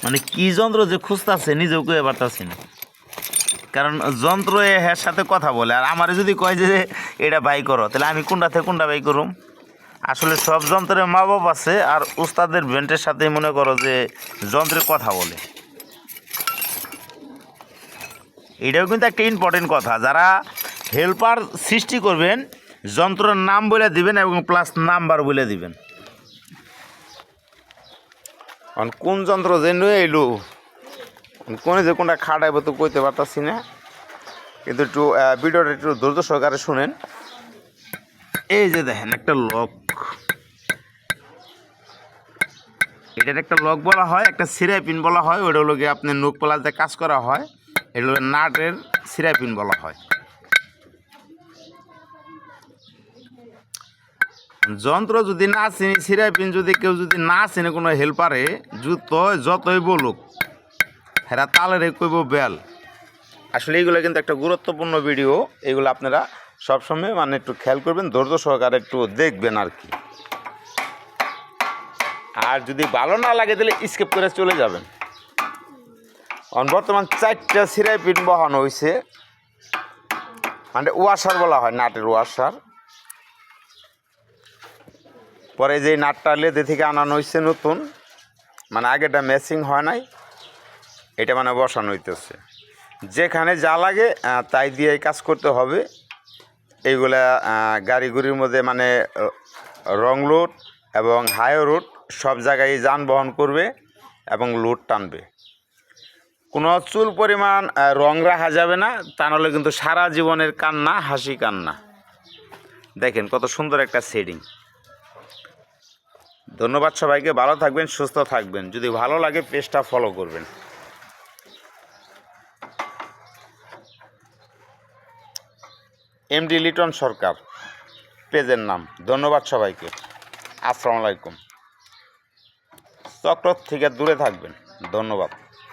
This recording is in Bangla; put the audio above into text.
মানে কি যন্ত্র যে খুঁজতেছে নিজেও কয়ে পারতাছি না, কারণ যন্ত্র এর সাথে কথা বলে। আর আমার যদি কয় যে এটা বাই করো, তাহলে আমি কোনটা থেকে কোনটা বাই করুম? আসলে সব যন্ত্রের মা বাপ আছে, আর উস্তাদের ব্রেন্টের সাথেই মনে করো যে যন্ত্রের কথা বলে। এটাও কিন্তু একটা ইম্পর্টেন্ট কথা, যারা হেল্পার সৃষ্টি করবেন যন্ত্রের নাম বলে দিবেন এবং প্লাস নাম্বার বলে দিবেন। কোন যন্ত্র যে নয় এলো, কোনে যে কোনটা খাটাইব তো কইতে পারতাছি না, কিন্তু একটু ভিডিওটা একটু ধৈর্য সহকারে শুনেন। এই যে দেখেন একটা লক, এটার একটা লক বলা হয়, একটা সিরাই পিন বলা হয়। ওটা হলো গিয়ে আপনার নোক প্লাসে কাজ করা হয়, এটা হলো নাটের সিরাই পিন বলা হয়। যন্ত্র যদি না চিনি, সিরাই পিন যদি কেউ যদি না চিনে কোনো হেল্পারে, যতই বলুক হেরা তালের কইব বেল। আসলে এইগুলো কিন্তু একটা গুরুত্বপূর্ণ ভিডিও, এগুলো আপনারা সবসময় মানে একটু খেয়াল করবেন, ধৈর্য সহকারে একটু দেখবেন আর কি। আর যদি ভালো না লাগে তাহলে স্কিপ করে চলে যাবেন। বর্তমান 4টা সিরাই পিন বহানো হয়েছে, মানে ওয়াশার বলা হয়, নাটের ওয়াশার। পরে যে নাটটা লেদে থেকে আনানো হয়েছে নতুন, মানে আগেটা ম্যাচিং হয় নাই, এটা মানে বসানো হইতেছে। যেখানে যা লাগে তাই দিয়ে কাজ করতে হবে। এইগুলা গাড়িগুড়ির মধ্যে মানে রং লোড এবং হাই রোড সব জায়গায় যানবাহন করবে এবং লোড টানবে। কোনো চুল পরিমাণ রং রাখা যাবে না, তা নাহলে কিন্তু সারা জীবনের কান্না, হাসি কান্না। দেখেন কত সুন্দর একটা সেটিং। ধন্যবাদ সবাইকে, ভালো থাকবেন, সুস্থ থাকবেন। যদি ভালো লাগে পেজটা ফলো করবেন। এমডি লিটন সরকার পেজের নাম। ধন্যবাদ সবাইকে, আসসালামু আলাইকুম। চক্র থেকে দূরে থাকবেন। ধন্যবাদ।